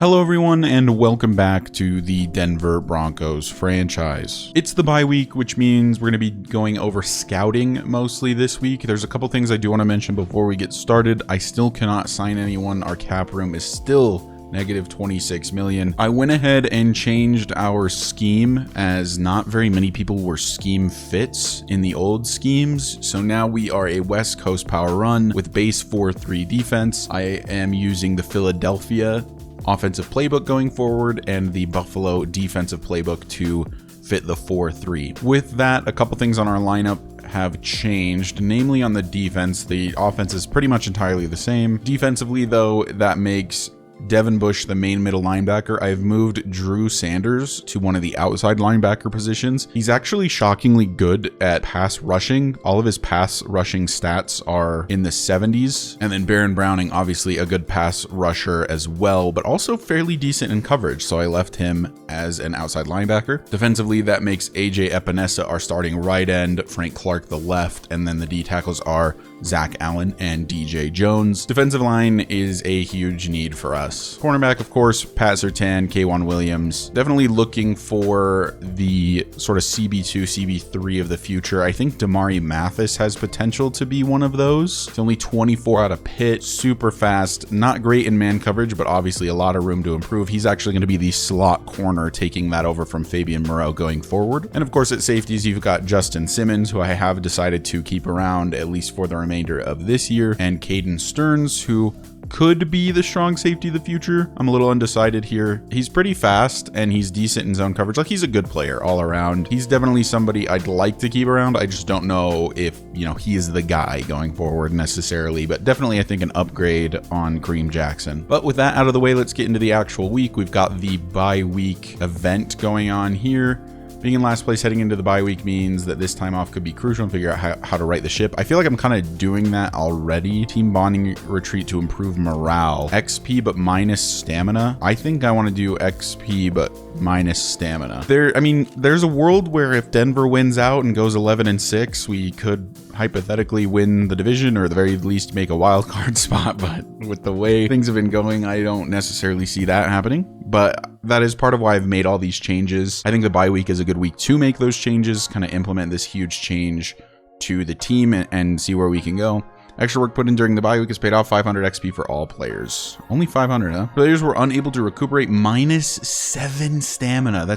Hello everyone and welcome back to the Denver Broncos franchise. It's the bye week, which means we're going to be going over scouting mostly this week. There's a couple things I do want to mention before we get started. I still cannot sign anyone. Our cap room is still negative 26 million. I went ahead and changed our scheme as not very many people were scheme fits in the old schemes. So now we are a West Coast power run with base 4-3 defense. I am using the Philadelphia offensive playbook going forward and the Buffalo defensive playbook to fit the 4-3. With that, a couple things on our lineup have changed, namely on the defense. The offense is pretty much entirely the same. Defensively, though, that makes Devin Bush the main middle linebacker. I've moved Drew Sanders to one of the outside linebacker positions. He's actually shockingly good at pass rushing. All of his pass rushing stats are in the 70s. And then Baron Browning, obviously a good pass rusher as well, but also fairly decent in coverage. So I left him as an outside linebacker. Defensively, that makes AJ Epinesa our starting right end, Frank Clark the left, and then the D tackles are Zach Allen and DJ Jones. Defensive line is a huge need for us. Cornerback, of course, Pat Surtain, K'Wan Williams. Definitely looking for the sort of CB2, CB3 of the future. I think Damari Mathis has potential to be one of those. It's only 24 out of Pitt, super fast, not great in man coverage, but obviously a lot of room to improve. He's actually going to be the slot corner, taking that over from Fabian Moreau going forward. And of course, at safeties, you've got Justin Simmons, who I have decided to keep around at least for the remainder of this year, and Caden Stearns, who could be the strong safety of the future. I'm a little undecided here. He's pretty fast and he's decent in zone coverage. Like, he's a good player all around. He's definitely somebody I'd like to keep around. I just don't know if, he is the guy going forward necessarily, but definitely I think an upgrade on Kareem Jackson. But with that out of the way, let's get into the actual week. We've got the bye week event going on here. Being in last place heading into the bye week means that this time off could be crucial and figure out how to right the ship. I feel like I'm kind of doing that already. Team bonding retreat to improve morale. XP but minus stamina. I think I want to do XP but minus stamina. There's a world where if Denver wins out and goes 11-6, we could hypothetically win the division or at the very least make a wild card spot. But with the way things have been going, I don't necessarily see that happening. But that is part of why I've made all these changes. I think the bye week is a good week to make those changes, kind of implement this huge change to the team and see where we can go. Extra work put in during the bye week has paid off. 500 XP for all players. Only 500, huh? Players were unable to recuperate. -7 stamina.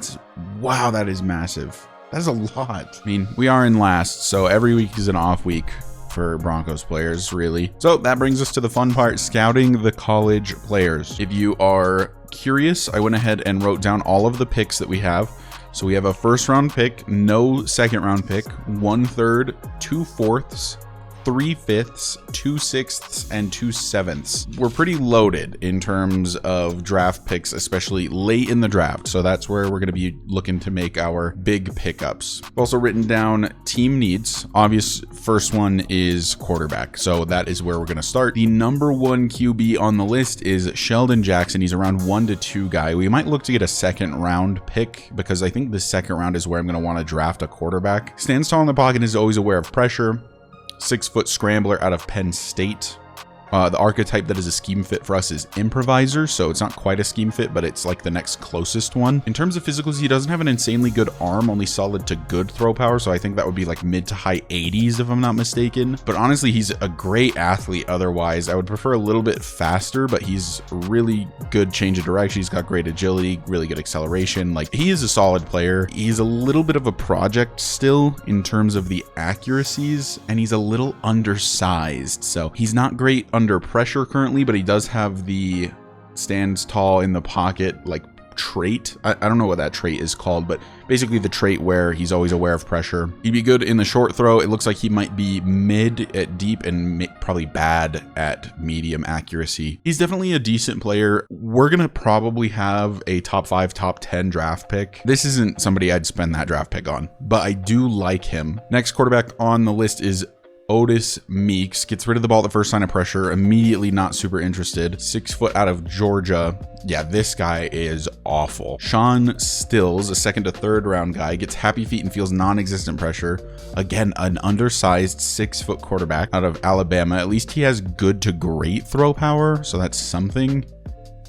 Wow, that is massive. That's a lot. We are in last, so every week is an off week for Broncos players, really. So that brings us to the fun part, scouting the college players. If you are curious, I went ahead and wrote down all of the picks that we have. So we have a first round pick, no second round pick, 1/3, 2/4, 3/5, 2/6, and 2/7. We're pretty loaded in terms of draft picks, especially late in the draft. So that's where we're going to be looking to make our big pickups. I've also written down team needs. Obvious first one is quarterback. So that is where we're going to start. The number one QB on the list is Sheldon Jackson. He's around 1 to 2 guy. We might look to get a second round pick because I think the second round is where I'm going to want to draft a quarterback. Stands tall in the pocket, is always aware of pressure. 6-foot scrambler out of Penn State. The archetype that is a scheme fit for us is improviser, so it's not quite a scheme fit, but it's like the next closest one. In terms of physicals, he doesn't have an insanely good arm, only solid to good throw power, so I think that would be like mid to high 80s if I'm not mistaken. But honestly, he's a great athlete otherwise. I would prefer a little bit faster, but he's really good change of direction. He's got great agility, really good acceleration. Like, he is a solid player. He's a little bit of a project still in terms of the accuracies, and he's a little undersized, so he's not great under pressure currently, but he does have the stands tall in the pocket like trait. I don't know what that trait is called, but basically the trait where he's always aware of pressure. He'd be good in the short throw. It looks like he might be mid at deep and probably bad at medium accuracy. He's definitely a decent player. We're gonna probably have a top 5, top 10 draft pick. This isn't somebody I'd spend that draft pick on, but I do like him. Next quarterback on the list is Otis Meeks. Gets rid of the ball at the first sign of pressure. Immediately not super interested. 6 foot out of Georgia. Yeah, this guy is awful. Sean Stills, a second to third round guy, gets happy feet and feels non-existent pressure. Again, an undersized 6 foot quarterback out of Alabama. At least he has good to great throw power, so that's something.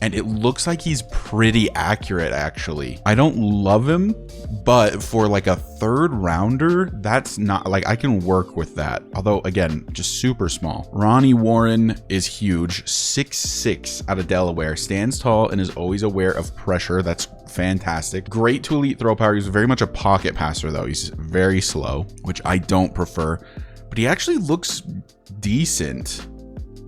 and it looks like he's pretty accurate, actually. I don't love him, but for like a third rounder, that's not like, I can work with that. Although again, just super small. Ronnie Warren is huge, 6'6" out of Delaware, stands tall and is always aware of pressure. That's fantastic. Great to elite throw power. He's very much a pocket passer though. He's very slow, which I don't prefer, but he actually looks decent.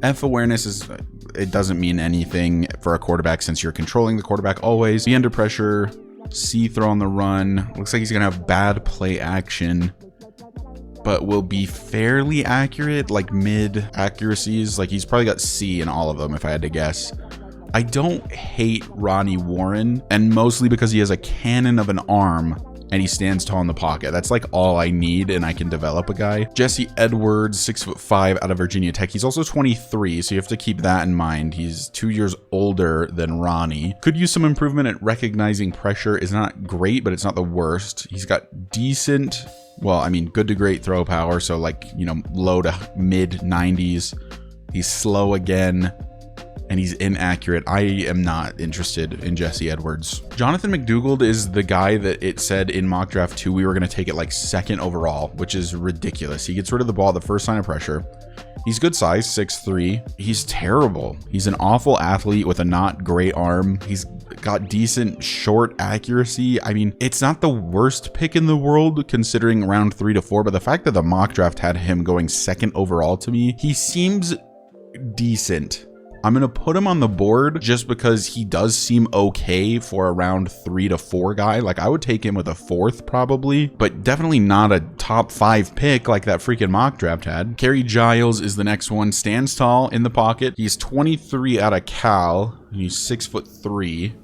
F awareness is, it doesn't mean anything for a quarterback since you're controlling the quarterback always. Be under pressure, C throw on the run. Looks like he's gonna have bad play action, but will be fairly accurate, like mid accuracies. Like he's probably got C in all of them if I had to guess. I don't hate Ronnie Warren, and mostly because he has a cannon of an arm and he stands tall in the pocket. That's like all I need, and I can develop a guy. Jesse Edwards, 6'5" out of Virginia Tech. He's also 23, so you have to keep that in mind. He's 2 years older than Ronnie. Could use some improvement at recognizing pressure. Is not great, but it's not the worst. He's got decent, well, I mean, good to great throw power, so like, you know, low to mid 90s. He's slow again, and he's inaccurate. I am not interested in Jesse Edwards. Jonathan McDougald is the guy that it said in mock draft 2 we were going to take it like 2nd overall, which is ridiculous. He gets rid of the ball at the first sign of pressure. He's good size, 6'3". He's terrible. He's an awful athlete with a not great arm. He's got decent short accuracy. I mean, it's not the worst pick in the world considering round 3 to 4, but the fact that the mock draft had him going 2nd overall, to me, he seems decent. I'm going to put him on the board just because he does seem okay for a round 3 to 4 guy. Like I would take him with a 4th probably, but definitely not a top 5 pick like that freaking mock draft had. Kerry Giles is the next one. Stands tall in the pocket. He's 23 out of Cal. He's 6'3".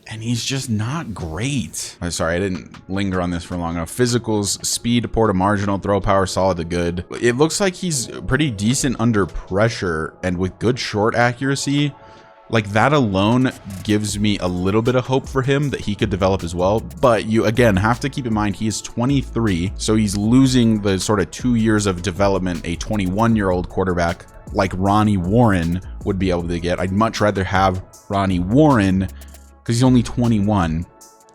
And he's just not great. I'm sorry, I didn't linger on this for long enough. Physicals, speed, port to marginal, throw power, solid to good. It looks like he's pretty decent under pressure and with good short accuracy. Like that alone gives me a little bit of hope for him that he could develop as well. But you again have to keep in mind he is 23, so he's losing the sort of 2 years of development a 21-year-old quarterback like Ronnie Warren would be able to get. I'd much rather have Ronnie Warren because he's only 21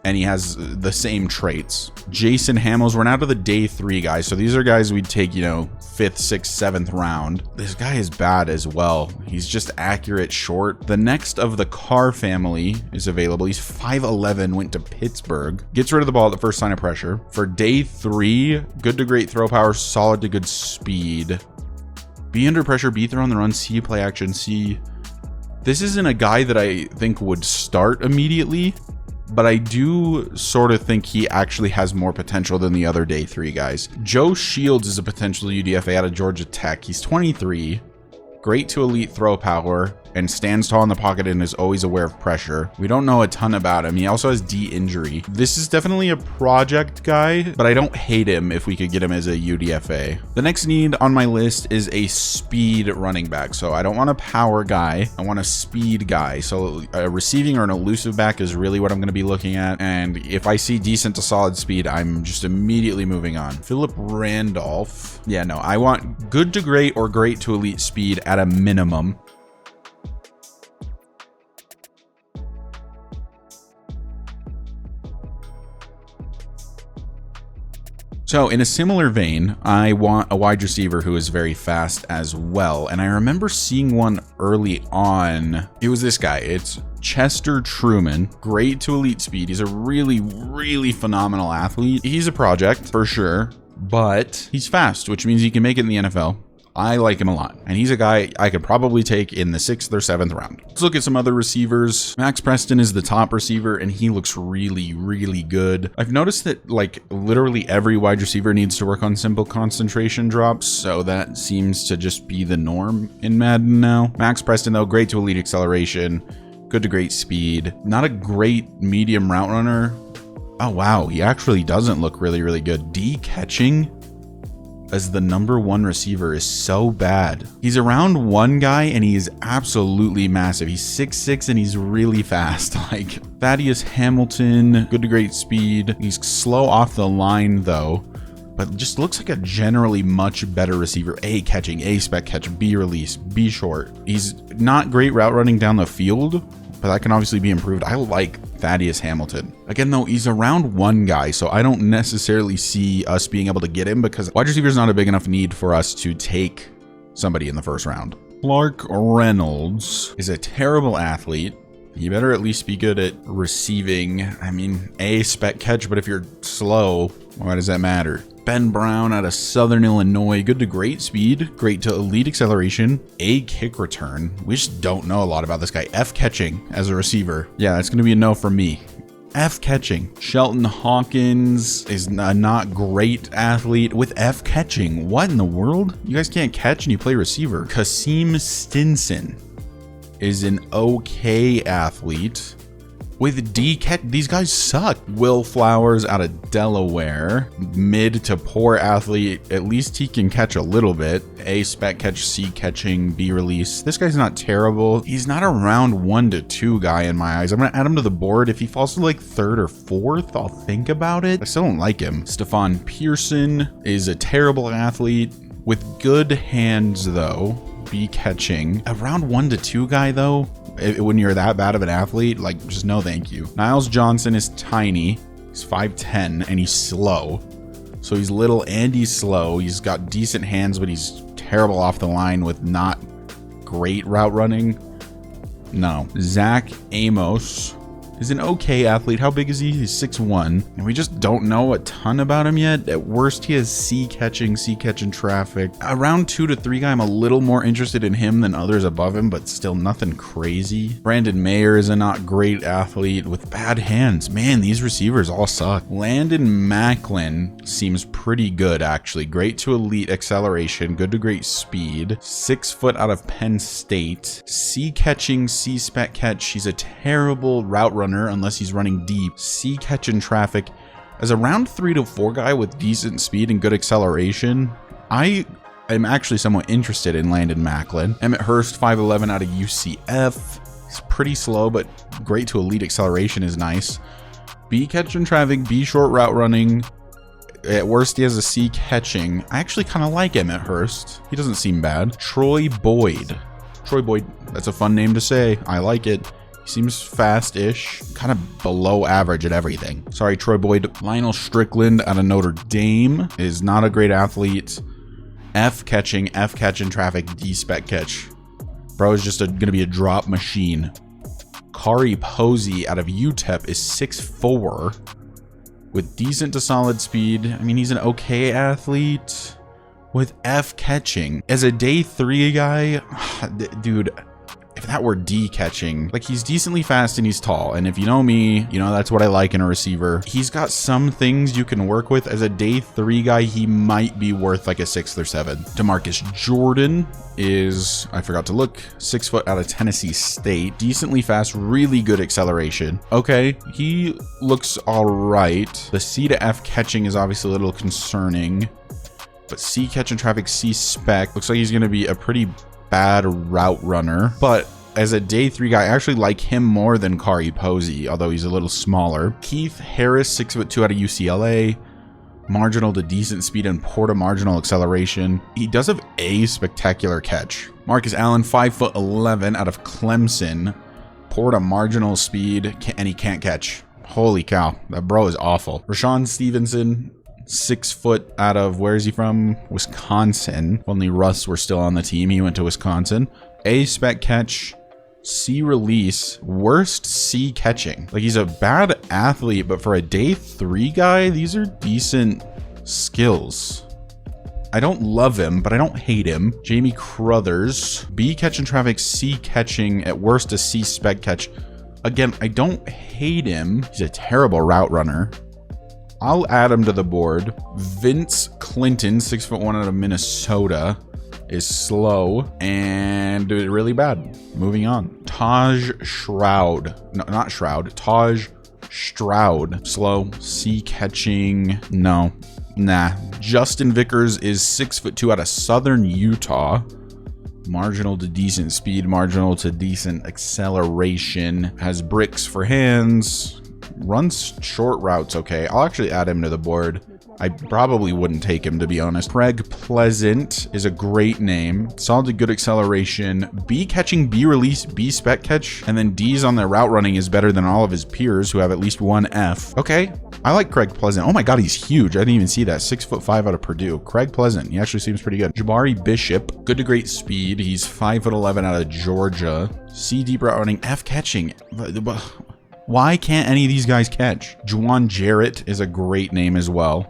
and he has the same traits. Jason Hamels, we're now to the day 3 guys. So these are guys we'd take, you know, 5th, 6th, 7th round. This guy is bad as well. He's just accurate short. The next of the Carr family is available. He's 5'11", went to Pittsburgh. Gets rid of the ball at the first sign of pressure. For day 3, good to great throw power, solid to good speed. B under pressure, B throw on the run, C play action, C. This isn't a guy that I think would start immediately, but I do sort of think he actually has more potential than the other day 3 guys. Joe Shields is a potential UDFA out of Georgia Tech. He's 23, great to elite throw power, and stands tall in the pocket and is always aware of pressure. We don't know a ton about him. He also has D injury. This is definitely a project guy, but I don't hate him if we could get him as a UDFA. The next need on my list is a speed running back. So I don't want a power guy. I want a speed guy. So a receiving or an elusive back is really what I'm going to be looking at. And if I see decent to solid speed, I'm just immediately moving on. Philip Randolph. Yeah, no, I want good to great or great to elite speed at a minimum. So in a similar vein, I want a wide receiver who is very fast as well. And I remember seeing one early on. It was this guy. It's Chester Truman. Great to elite speed. He's a really, really phenomenal athlete. He's a project for sure, but he's fast, which means he can make it in the NFL. I like him a lot, and he's a guy I could probably take in the 6th or 7th round. Let's look at some other receivers. Max Preston is the top receiver, and he looks really, really good. I've noticed that like literally every wide receiver needs to work on simple concentration drops, so that seems to just be the norm in Madden now. Max Preston, though, great to elite acceleration, good to great speed. Not a great medium route runner. Oh, wow, he actually doesn't look really, really good. D catching as the #1 receiver is so bad. He's a round 1 guy and he is absolutely massive. He's 6'6" and he's really fast. Like Thaddeus Hamilton, good to great speed. He's slow off the line though, but just looks like a generally much better receiver. A catching, A spec catch, B release, B short. He's not great route running down the field, but that can obviously be improved. I like Thaddeus Hamilton. Again, though, he's a round 1 guy, so I don't necessarily see us being able to get him because wide receiver is not a big enough need for us to take somebody in the first round. Clark Reynolds is a terrible athlete. You better at least be good at receiving. I mean, A, spec catch, but if you're slow, why does that matter? Ben Brown out of Southern Illinois, good to great speed, great to elite acceleration, A, kick return. We just don't know a lot about this guy. F, catching as a receiver. Yeah, that's going to be a no from me. F, catching. Shelton Hawkins is a not great athlete with F, catching. What in the world? You guys can't catch and you play receiver. Kasim Stinson is an okay athlete with D catch. These guys suck. Will Flowers out of Delaware, mid to poor athlete. At least he can catch a little bit. A, spec catch, C, catching, B, release. This guy's not terrible. He's not a round 1 to 2 guy in my eyes. I'm gonna add him to the board. If he falls to like 3rd or 4th, I'll think about it. I still don't like him. Stephon Pearson is a terrible athlete with good hands though. B, catching. A round 1 to 2 guy though, when you're that bad of an athlete, like, just no thank you. Niles Johnson is tiny. He's 5'10", and he's slow. So he's little and he's slow. He's got decent hands, but he's terrible off the line with not great route running. No. Zach Amos is an okay athlete. How big is he? He's 6'1", and we just don't know a ton about him yet. At worst, he has C catching traffic. A round 2 to 3 guy, I'm a little more interested in him than others above him, but still nothing crazy. Brandon Mayer is a not great athlete with bad hands. Man, these receivers all suck. Landon Macklin seems pretty good, actually. Great to elite acceleration, good to great speed. 6 foot out of Penn State. C catching, C spec catch. He's a terrible route runner unless he's running deep. C catch in traffic. As a round 3 to 4 guy with decent speed and good acceleration, I am actually somewhat interested in Landon Macklin. Emmett Hurst, 5'11", out of UCF. He's pretty slow, but great to elite acceleration is nice. B catch in traffic, B short route running. At worst, he has a C catching. I actually kind of like Emmett Hurst. He doesn't seem bad. Troy Boyd. Troy Boyd, that's a fun name to say. I like it. He seems fast-ish, kind of below average at everything. Sorry, Troy Boyd. Lionel Strickland out of Notre Dame is not a great athlete. F catching traffic, D spec catch. Bro is just gonna be a drop machine. Kari Posey out of UTEP is 6'4", with decent to solid speed. I mean, he's an okay athlete with F catching. As a day 3 guy, dude, if that were D catching, like, he's decently fast and he's tall. And if you know me, you know that's what I like in a receiver. He's got some things you can work with. As a day 3 guy, he might be worth like a 6th or 7th. DeMarcus Jordan is, I forgot to look, 6 foot out of Tennessee State. Decently fast, really good acceleration. Okay, he looks all right. The C to F catching is obviously a little concerning, but C catch and traffic, C spec. Looks like he's going to be a pretty bad route runner, but as a day 3 guy, I actually like him more than Kari Posey, although he's a little smaller. Keith Harris, 6'2" out of UCLA, marginal to decent speed and poor to marginal acceleration. He does have a spectacular catch. Marcus Allen, 5'11" out of Clemson, poor to marginal speed, and he can't catch. Holy cow, that bro is awful. Rashawn Stevenson, 6 foot out of, where is he from? Wisconsin. If only Russ were still on the team, he went to Wisconsin. A spec catch, C release, worst C catching. Like, he's a bad athlete, but for a day 3 guy, these are decent skills. I don't love him, but I don't hate him. Jamie Crothers, B catch in traffic, C catching, at worst a C spec catch. Again, I don't hate him. He's a terrible route runner. I'll add him to the board. Vince Clinton, 6'1" out of Minnesota, is slow and really bad. Moving on. Taj Shroud. No, not Shroud. Taj Stroud. Slow. C catching. No. Nah. Justin Vickers is 6'2" out of Southern Utah. Marginal to decent speed. Marginal to decent acceleration. Has bricks for hands. Runs short routes okay. I'll actually add him to the board. I probably wouldn't take him, to be honest. Craig Pleasant is a great name. Solid to good acceleration. B catching, B release, B spec catch, and then D's on the route running is better than all of his peers who have at least one F. Okay, I like Craig Pleasant. Oh my god, he's huge. I didn't even see that. 6'5" out of Purdue. Craig Pleasant, he actually seems pretty good. Jabari Bishop, good to great speed. He's 5'11" out of Georgia. C deep route running, F catching. Why can't any of these guys catch? Juwan Jarrett is a great name as well.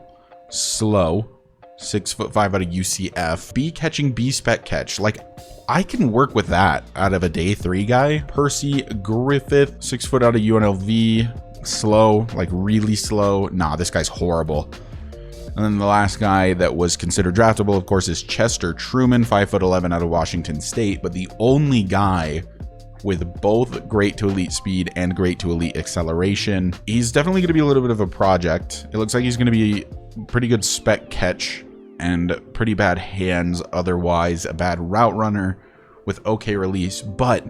Slow, 6'5" out of UCF. B catching, B spec catch. Like, I can work with that out of a day 3 guy. Percy Griffith, 6 foot out of UNLV. Slow, like really slow. Nah, this guy's horrible. And then the last guy that was considered draftable, of course, is Chester Truman, 5'11" out of Washington State. But the only guy with both great to elite speed and great to elite acceleration. He's definitely going to be a little bit of a project. It looks like he's going to be pretty good spec catch and pretty bad hands otherwise, a bad route runner with okay release. But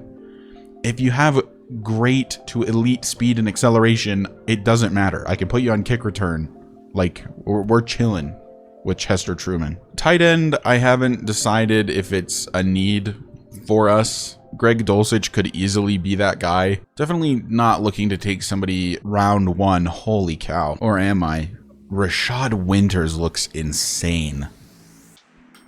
if you have great to elite speed and acceleration, it doesn't matter. I can put you on kick return. Like, we're chilling with Chester Truman. Tight end, I haven't decided if it's a need for us. Greg Dulcich could easily be that guy. Definitely not looking to take somebody round 1. Holy cow. Or am I? Rashad Winters looks insane.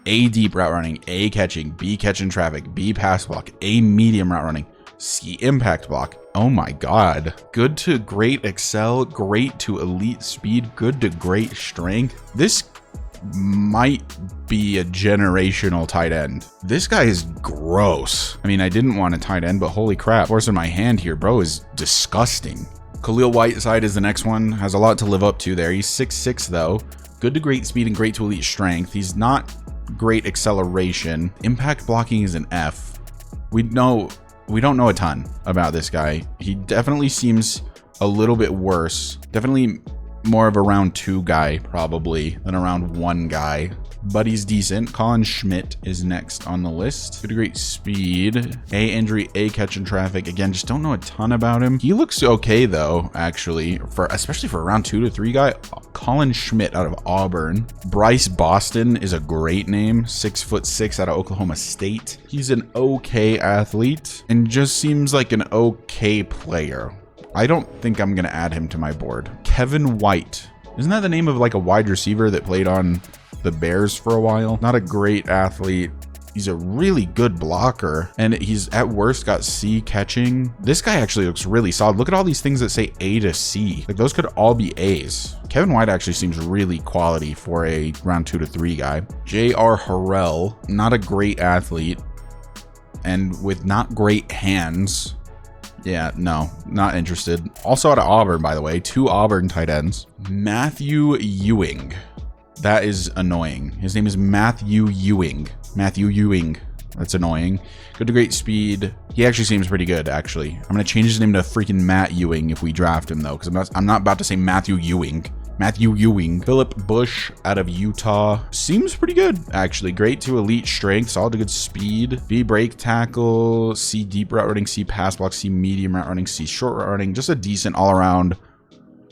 A deep route running, A catching, B catching traffic, B pass block, A medium route running, C impact block. Oh my god. Good to great excel, great to elite speed, good to great strength. This might be a generational tight end. This guy is gross. I mean, I didn't want a tight end, but holy crap. Forcing my hand here, bro, is disgusting. Khalil Whiteside is the next one. Has a lot to live up to there. He's 6'6", though. Good to great speed and great to elite strength. He's not great acceleration. Impact blocking is an F. We don't know a ton about this guy. He definitely seems a little bit worse. Definitely more of a round 2 guy, probably, than a round 1 guy. But he's decent. Colin Schmidt is next on the list. Good to great speed. A injury, A catch and traffic. Again, just don't know a ton about him. He looks okay though, actually, especially for a round 2 to 3 guy. Colin Schmidt out of Auburn. Bryce Boston is a great name. 6'6" out of Oklahoma State. He's an okay athlete and just seems like an okay player. I don't think I'm gonna add him to my board. Kevin White. Isn't that the name of like a wide receiver that played on the Bears for a while? Not a great athlete. He's a really good blocker, and he's at worst got C catching. This guy actually looks really solid. Look at all these things that say A to C. Like, those could all be A's. Kevin White actually seems really quality for a round 2 to 3 guy. J.R. Harrell, not a great athlete, and with not great hands. Yeah, no, not interested. Also out of Auburn, by the way, 2 Auburn tight ends. Matthew Ewing. That is annoying. His name is Matthew Ewing. Matthew Ewing. That's annoying. Good to great speed. He actually seems pretty good, actually. I'm gonna change his name to freaking Matt Ewing if we draft him, though, because I'm not about to say Matthew Ewing. Matthew Ewing. Philip Bush out of Utah. Seems pretty good, actually. Great to elite strength. Solid to good speed. B break tackle. C deep route running. C pass block. C medium route running. C short route running. Just a decent all-around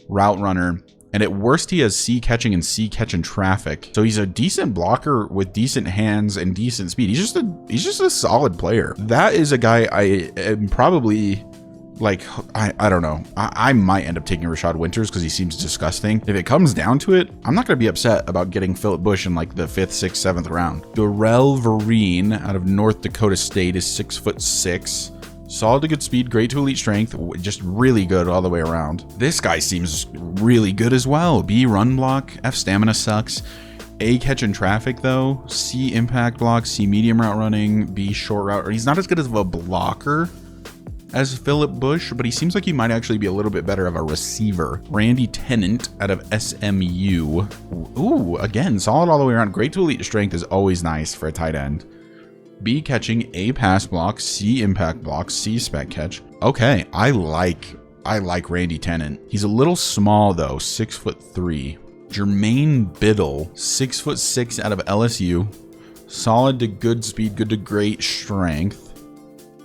route runner. And at worst, he has C catching and C catch and traffic. So he's a decent blocker with decent hands and decent speed. He's just a solid player. That is a guy I am probably... like, I don't know. I might end up taking Rashad Winters because he seems disgusting. If it comes down to it, I'm not going to be upset about getting Philip Bush in like the 5th, 6th, 7th round. Darrell Vereen out of North Dakota State is 6'6". Solid to good speed, great to elite strength, just really good all the way around. This guy seems really good as well. B run block, F stamina sucks. A catch and traffic though. C impact block, C medium route running, B short route. He's not as good as a blocker as Philip Bush, but he seems like he might actually be a little bit better of a receiver. Randy Tennant out of SMU. Ooh, again, solid all the way around. Great to elite strength is always nice for a tight end. B catching, A pass block, C impact block, C spec catch. Okay, I like Randy Tennant. He's a little small though, 6'3". Jermaine Biddle, 6'6" out of LSU. Solid to good speed, good to great strength.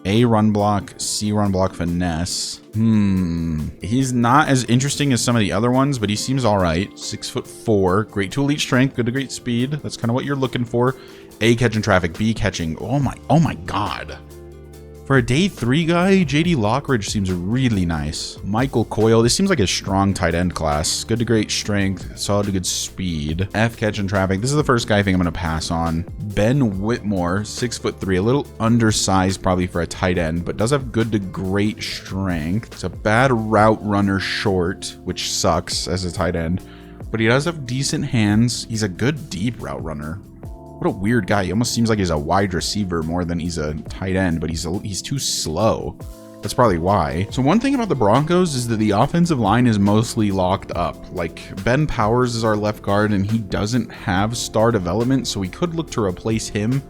A run block, C run block finesse. He's not as interesting as some of the other ones, but he seems all right. 6'4", great to elite strength, good to great speed. That's kind of what you're looking for. A, catching traffic, B, catching. Oh my God. For a day 3 guy, JD Lockridge seems really nice. Michael Coyle, this seems like a strong tight end class. Good to great strength, solid to good speed. F, catching traffic. This is the first guy I think I'm going to pass on. Ben Whitmore, 6'3", a little undersized probably for a tight end, but does have good to great strength. It's a bad route runner short, which sucks as a tight end, but he does have decent hands. He's a good deep route runner. What a weird guy. He almost seems like he's a wide receiver more than he's a tight end, but he's too slow. That's probably why. So one thing about the Broncos is that the offensive line is mostly locked up. Like, Ben Powers is our left guard, and he doesn't have star development, so we could look to replace him,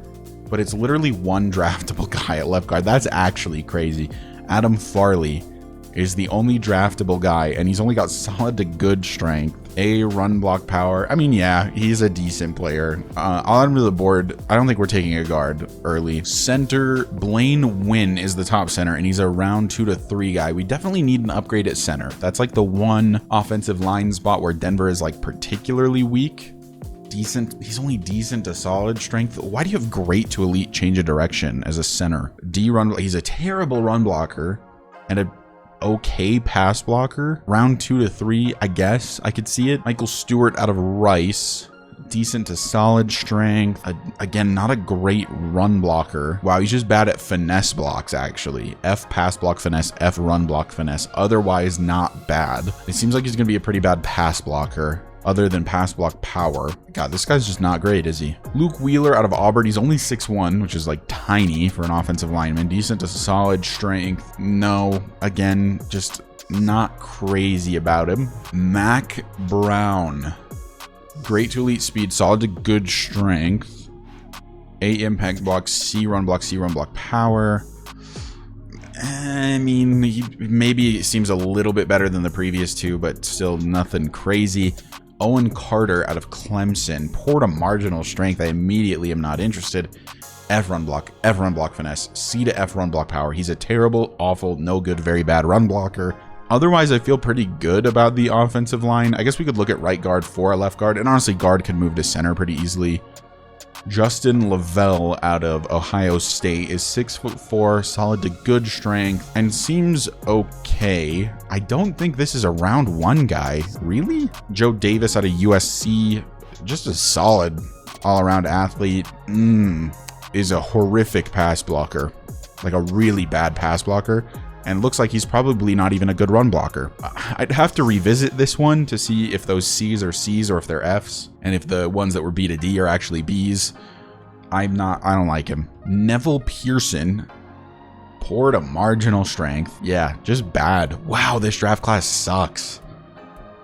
but it's literally one draftable guy at left guard. That's actually crazy. Adam Farley is the only draftable guy, and he's only got solid to good strength. A, run block power. I mean, yeah, he's a decent player. I'll add him to the board. I don't think we're taking a guard early. Center, Blaine Wynn is the top center, and he's a round 2 to 3 guy. We definitely need an upgrade at center. That's like the one offensive line spot where Denver is like particularly weak. Decent. He's only decent to solid strength. Why do you have great to elite change of direction as a center? D, run. He's a terrible run blocker and a okay pass blocker. Round 2 to 3, I guess I could see it. Michael Stewart out of Rice, decent to solid strength. Again, not a great run blocker. Wow, he's just bad at finesse blocks, actually. F pass block finesse, F run block finesse. Otherwise, not bad. It seems like he's gonna be a pretty bad pass blocker, other than pass block power. God, this guy's just not great, is he? Luke Wheeler out of Auburn. He's only 6'1", which is like tiny for an offensive lineman. Decent to solid strength. No, again, just not crazy about him. Mac Brown. Great to elite speed, solid to good strength. A, impact block, C, run block, C, run block power. I mean, he maybe seems a little bit better than the previous two, but still nothing crazy. Owen Carter out of Clemson. Poor to marginal strength. I immediately am not interested. F run block finesse, C to F run block power. He's a terrible, awful, no good, very bad run blocker. Otherwise, I feel pretty good about the offensive line. I guess we could look at right guard for a left guard, and honestly, guard can move to center pretty easily. Justin Lavelle out of Ohio State is 6'4", solid to good strength, and seems okay. I don't think this is a round 1 guy. Really? Joe Davis out of USC, just a solid all-around athlete. Is a horrific pass blocker, like a really bad pass blocker, and looks like he's probably not even a good run blocker. I'd have to revisit this one to see if those C's are C's or if they're F's, and if the ones that were B to D are actually B's. I don't like him. Neville Pearson, poor to marginal strength. Yeah, just bad. Wow, this draft class sucks.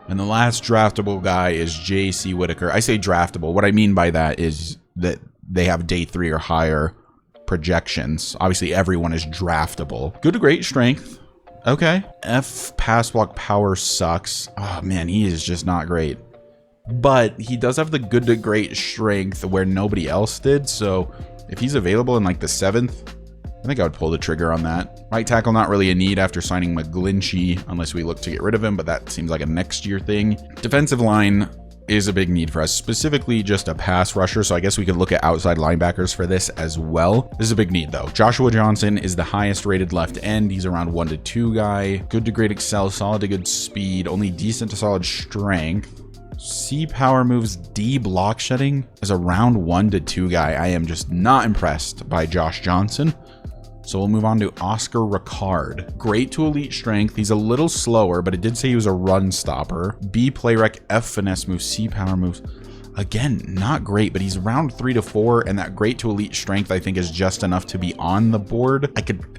And the last draftable guy is J.C. Whitaker. I say draftable. What I mean by that is that they have day 3 or higher projections. Obviously, everyone is draftable. Good to great strength. Okay. F pass block power sucks. Oh man, he is just not great. But he does have the good to great strength where nobody else did. So if he's available in like the 7th, I think I would pull the trigger on that. Right tackle, not really a need after signing McGlinchey, unless we look to get rid of him, but that seems like a next year thing. Defensive line is a big need for us, specifically just a pass rusher, so I guess we could look at outside linebackers for this as well. This is a big need though. Joshua Johnson is the highest rated left end. He's around 1 to 2 guy. Good to great excel, solid to good speed, only decent to solid strength. C power moves, D block shedding is a round 1 to 2 guy. I am just not impressed by Josh Johnson. So we'll move on to Oscar Ricard. Great to elite strength. He's a little slower, but it did say he was a run stopper. B play rec, F finesse moves, C power moves. Again, not great, but he's around 3 to 4, and that great to elite strength I think is just enough to be on the board.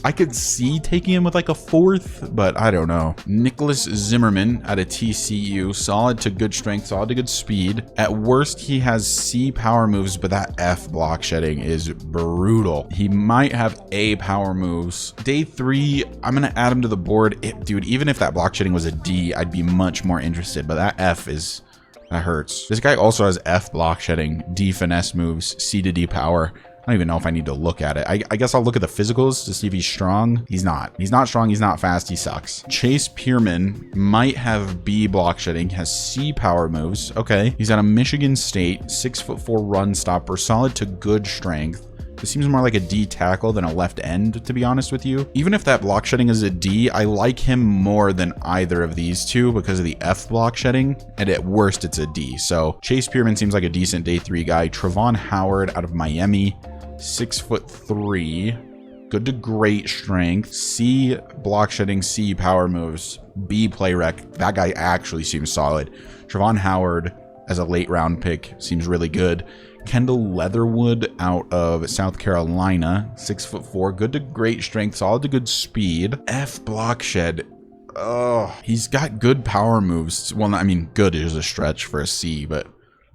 I could see taking him with like a 4th, but I don't know. Nicholas Zimmerman out of TCU, solid to good strength, solid to good speed. At worst, he has C power moves, but that F block shedding is brutal. He might have A power moves. Day 3, I'm gonna add him to the board. Dude, even if that block shedding was a D, I'd be much more interested, but that F is... that hurts. This guy also has F block shedding, D finesse moves, C to D power. I don't even know if I need to look at it. I guess I'll look at the physicals to see if he's strong. He's not. He's not strong. He's not fast. He sucks. Chase Pierman might have B block shedding, has C power moves. Okay. He's at a Michigan State, 6'4" run stopper, solid to good strength. This seems more like a D tackle than a left end, to be honest with you. Even if that block shedding is a D, I like him more than either of these two because of the F block shedding, and at worst, it's a D. So Chase Pierman seems like a decent day 3 guy. Trevon Howard out of Miami, 6'3", good to great strength. C block shedding, C power moves, B play rec. That guy actually seems solid. Trevon Howard as a late round pick seems really good. Kendall Leatherwood out of South Carolina, 6'4", good to great strength, solid to good speed. F block shed. Oh, he's got good power moves. Well, I mean, good is a stretch for a C, but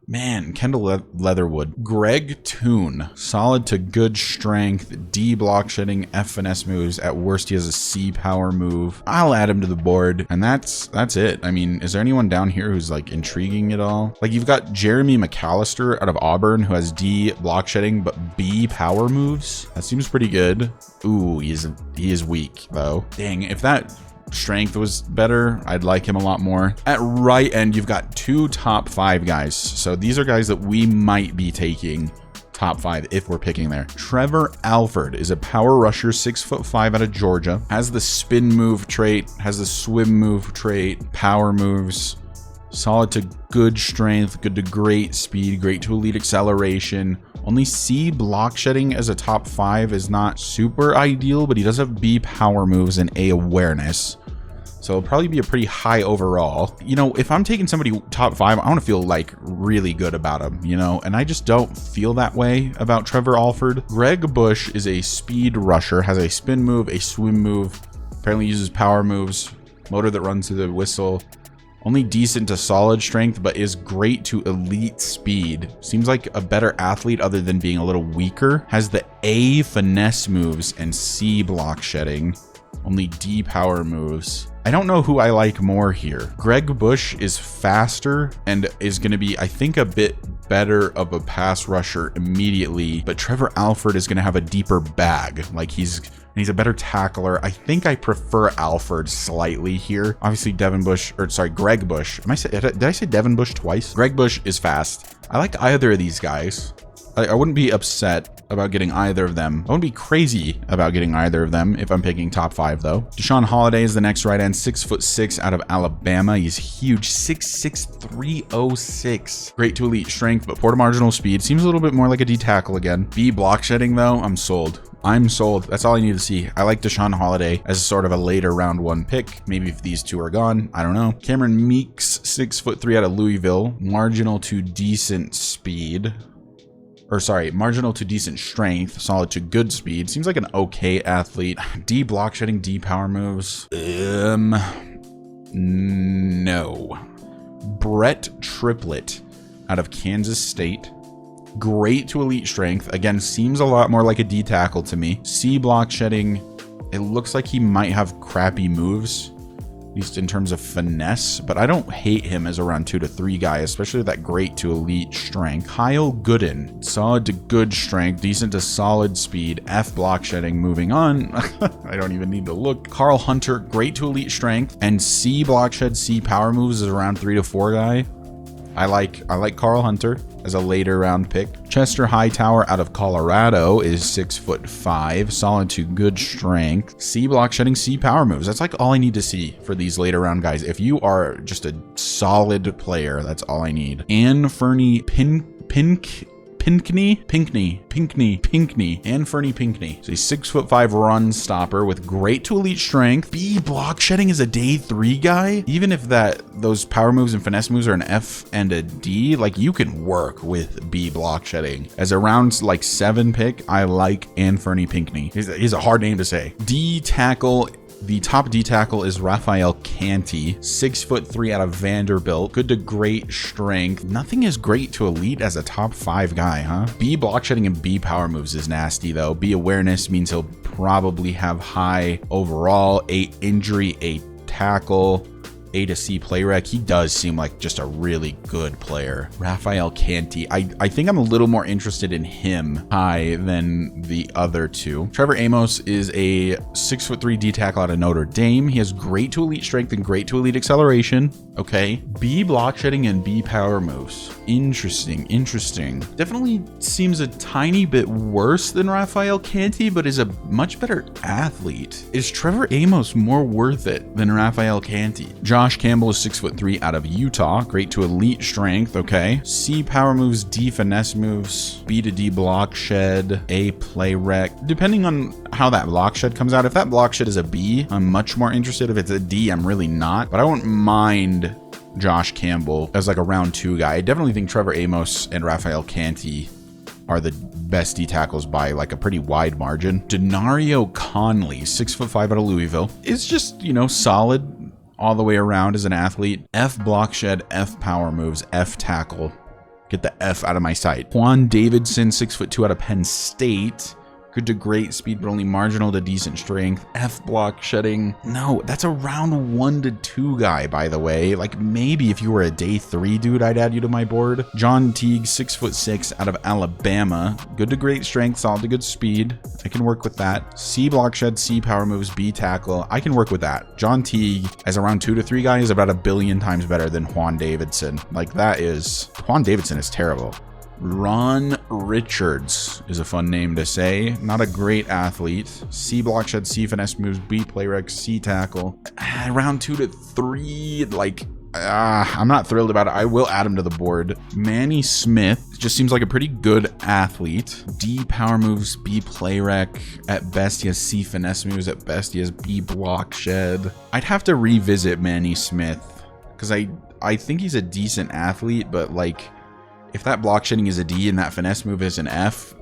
man, Kendall Leatherwood. Greg Toon, solid to good strength, D block shedding, F finesse moves. At worst, he has a C power move. I'll add him to the board, and that's it. I mean, is there anyone down here who's like intriguing at all? Like, you've got Jeremy McAllister out of Auburn who has D block shedding but B power moves. That seems pretty good. Ooh, he is weak though. Dang, if that strength was better, I'd like him a lot more. At right end, you've got 2 top 5 guys. So these are guys that we might be taking top 5 if we're picking there. Trevor Alford is a power rusher, 6'5" out of Georgia. Has the spin move trait, has the swim move trait, power moves, solid to good strength, good to great speed, great to elite acceleration. Only C block shedding as a top 5 is not super ideal, but he does have B power moves and A awareness. So it'll probably be a pretty high overall. You know, if I'm taking somebody top 5, I want to feel like really good about him, you know, and I just don't feel that way about Trevor Alford. Greg Bush is a speed rusher, has a spin move, a swim move, apparently uses power moves, motor that runs through the whistle. Only decent to solid strength, but is great to elite speed. Seems like a better athlete other than being a little weaker. Has the A finesse moves and C block shedding. Only D power moves. I don't know who I like more here. Greg Bush is faster and is going to be, I think, a bit better of a pass rusher immediately, but Trevor Alford is going to have a deeper bag. Like, he's a better tackler. I think I prefer Alford slightly here. Obviously, Greg Bush. Did I say Devin Bush twice? Greg Bush is fast. I like either of these guys. I wouldn't be upset about getting either of them. I wouldn't be crazy about getting either of them if I'm picking top 5 though. Deshaun Holiday is the next right end, 6'6" out of Alabama. He's huge, 6'6", 306. Great to elite strength, but poor to marginal speed. Seems a little bit more like a D tackle again. B block shedding though, I'm sold. I'm sold. That's all I need to see. I like Deshaun Holiday as sort of a later round 1 pick. Maybe if these two are gone, I don't know. Cameron Meeks, 6'3" out of Louisville. Marginal to decent speed. Marginal to decent strength, solid to good speed. Seems like an okay athlete. D block shedding, D power moves. No. Brett Triplett out of Kansas State. Great to elite strength. Again, seems a lot more like a D tackle to me. C block shedding. It looks like he might have crappy moves, at least in terms of finesse, but I don't hate him as a round 2 to 3 guy, especially with that great to elite strength. Kyle Gooden, solid to good strength, decent to solid speed, F block shedding. Moving on. I don't even need to look. Carl Hunter, great to elite strength, and C block shed, C power moves as a round 3 to 4 guy. I like Carl Hunter as a later round pick. Chester Hightower out of Colorado is 6'5", solid to good strength. C block shedding, C power moves. That's like all I need to see for these later round guys. If you are just a solid player, that's all I need. Ann Fernie Pinkney. Ann Fernie Pinkney. He's a 6'5" run stopper with great to elite strength. B block shedding is a day 3 guy. Even if those power moves and finesse moves are an F and a D, like, you can work with B block shedding. As a round like 7 pick, I like Ann Fernie Pinkney. He's a hard name to say. D tackle. The top D tackle is Raphael Canty, 6'3" out of Vanderbilt. Good to great strength. Nothing is great to elite as a top 5 guy, huh? B block shedding and B power moves is nasty though. B awareness means he'll probably have high overall. A injury, A tackle. A to C play rec. He does seem like just a really good player. Raphael Canty. I think I'm a little more interested in him high than the other two. Trevor Amos is a 6'3" D tackle out of Notre Dame. He has great to elite strength and great to elite acceleration. Okay. B block shedding and B power moves. Interesting. Definitely seems a tiny bit worse than Raphael Canty, but is a much better athlete. Is Trevor Amos more worth it than Raphael Canty? Josh Campbell is 6'3" out of Utah. Great to elite strength. Okay. C power moves, D finesse moves, B to D block shed, A play rec. Depending on how that block shed comes out. If that block shed is a B, I'm much more interested. If it's a D, I'm really not. But I won't mind Josh Campbell as like a round 2 guy. I definitely think Trevor Amos and Raphael Canty are the best D tackles by like a pretty wide margin. Denario Conley, 6'5" out of Louisville, is just, you know, solid all the way around as an athlete. F block shed, F power moves, F tackle. Get the F out of my sight. Juan Davidson, 6'2" out of Penn State. Good to great speed, but only marginal to decent strength. F block shedding. No, that's a round 1 to 2 guy, by the way. Like maybe if you were a day 3 dude, I'd add you to my board. John Teague, 6'6" out of Alabama. Good to great strength, solid to good speed. I can work with that. C block shed, C power moves, B tackle. I can work with that. John Teague as a round 2 to 3 guy is about 1 billion times better than Juan Davidson. Like that is, Juan Davidson is terrible. Ron Richards is a fun name to say. Not a great athlete. C block shed, C finesse moves, B play rec, C tackle. Round 2 to 3, like, I'm not thrilled about it. I will add him to the board. Manny Smith just seems like a pretty good athlete. D power moves, B play rec. At best, he has C finesse moves. At best, he has B block shed. I'd have to revisit Manny Smith because I think he's a decent athlete, but like, if that block shedding is a D and that finesse move is an F,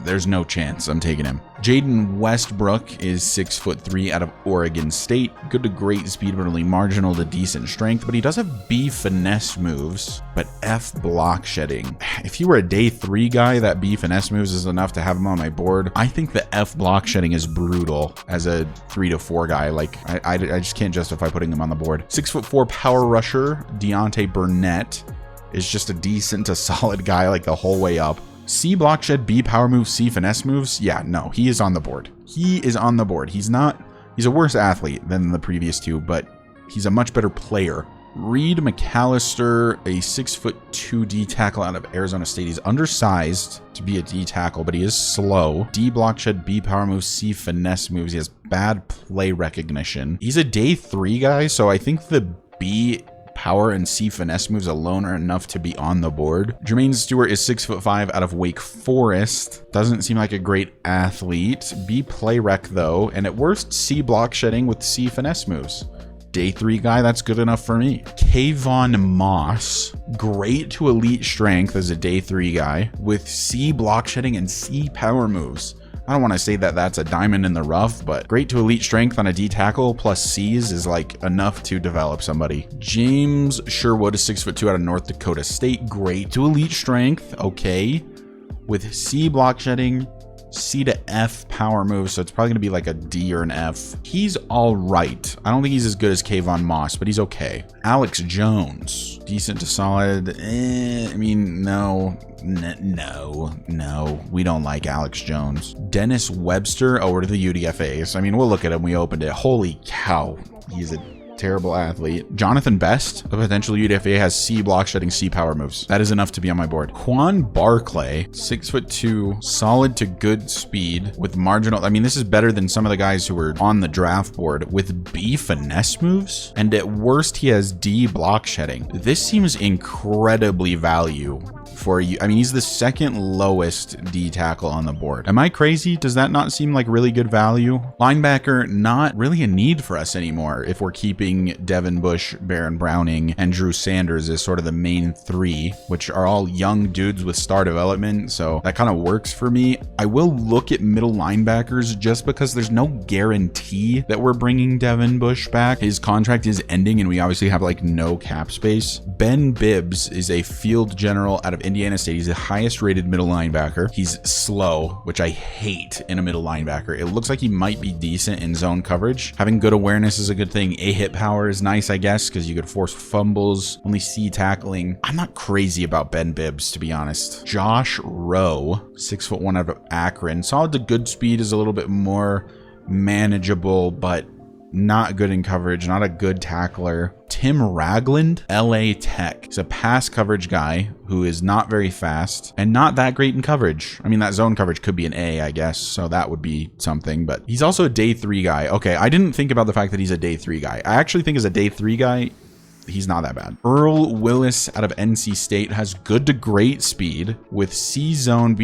there's no chance I'm taking him. Jaden Westbrook is 6'3" out of Oregon State. Good to great speed, but only marginal to decent strength. But he does have B finesse moves, but F block shedding. If you were a day 3 guy, that B finesse moves is enough to have him on my board. I think the F block shedding is brutal as a 3 to 4 guy. Like I just can't justify putting him on the board. 6'4" power rusher Deontay Burnett is just a decent to solid guy like the whole way up. C block shed, B power moves, C finesse moves. Yeah, no, he is on the board. He is on the board. He's a worse athlete than the previous 2, but he's a much better player. Reed McAllister, a 6'2" D tackle out of Arizona State. He's undersized to be a D tackle, but he is slow. D block shed, B power moves, C finesse moves. He has bad play recognition. He's a day 3 guy, so I think the B power and C finesse moves alone are enough to be on the board. Jermaine Stewart is 6'5" out of Wake Forest. Doesn't seem like a great athlete. B play rec though, and at worst C block shedding with C finesse moves. Day 3 guy, that's good enough for me. Kayvon Moss, great to elite strength as a day 3 guy with C block shedding and C power moves. I don't want to say that that's a diamond in the rough, but great to elite strength on a D tackle plus C's is like enough to develop somebody. James Sherwood is 6'2" out of North Dakota State. Great to elite strength. Okay. With C block shedding, C to F power moves, so it's probably going to be like a D or an F. He's all right. I don't think he's as good as Kayvon Moss, but he's okay. Alex Jones, decent to solid. I mean, no, we don't like Alex Jones. Dennis Webster, we're to the UDFAs. I mean, we'll look at him. We opened it. Holy cow. He's a terrible athlete. Jonathan Best, a potential UDFA, has C block shedding, C power moves. That is enough to be on my board. Quan Barclay, 6'2", solid to good speed with marginal. I mean, this is better than some of the guys who were on the draft board with B finesse moves. And at worst, he has D block shedding. This seems incredibly value for you. I mean, he's the second lowest D tackle on the board. Am I crazy? Does that not seem like really good value? Linebacker, not really a need for us anymore if we're keeping Devin Bush, Baron Browning, and Drew Sanders as sort of the main 3, which are all young dudes with star development, so that kind of works for me. I will look at middle linebackers just because there's no guarantee that we're bringing Devin Bush back. His contract is ending and we obviously have like no cap space. Ben Bibbs is a field general out of Indiana Indiana State. He's the highest rated middle linebacker. He's slow, which I hate in a middle linebacker. It looks like he might be decent in zone coverage. Having good awareness is a good thing. A hit power is nice, I guess, because you could force fumbles. Only C tackling. I'm not crazy about Ben Bibbs, to be honest. Josh Rowe, 6'1" out of Akron. Solid to good speed is a little bit more manageable, but not good in coverage, not a good tackler. Tim Ragland, LA Tech. He's a pass coverage guy who is not very fast and not that great in coverage. I mean, that zone coverage could be an A, I guess, so that would be something, but he's also a day 3 guy. Okay, I didn't think about the fact that he's a day 3 guy. I actually think as a day 3 guy, he's not that bad. Earl Willis out of NC State has good to great speed with C zone,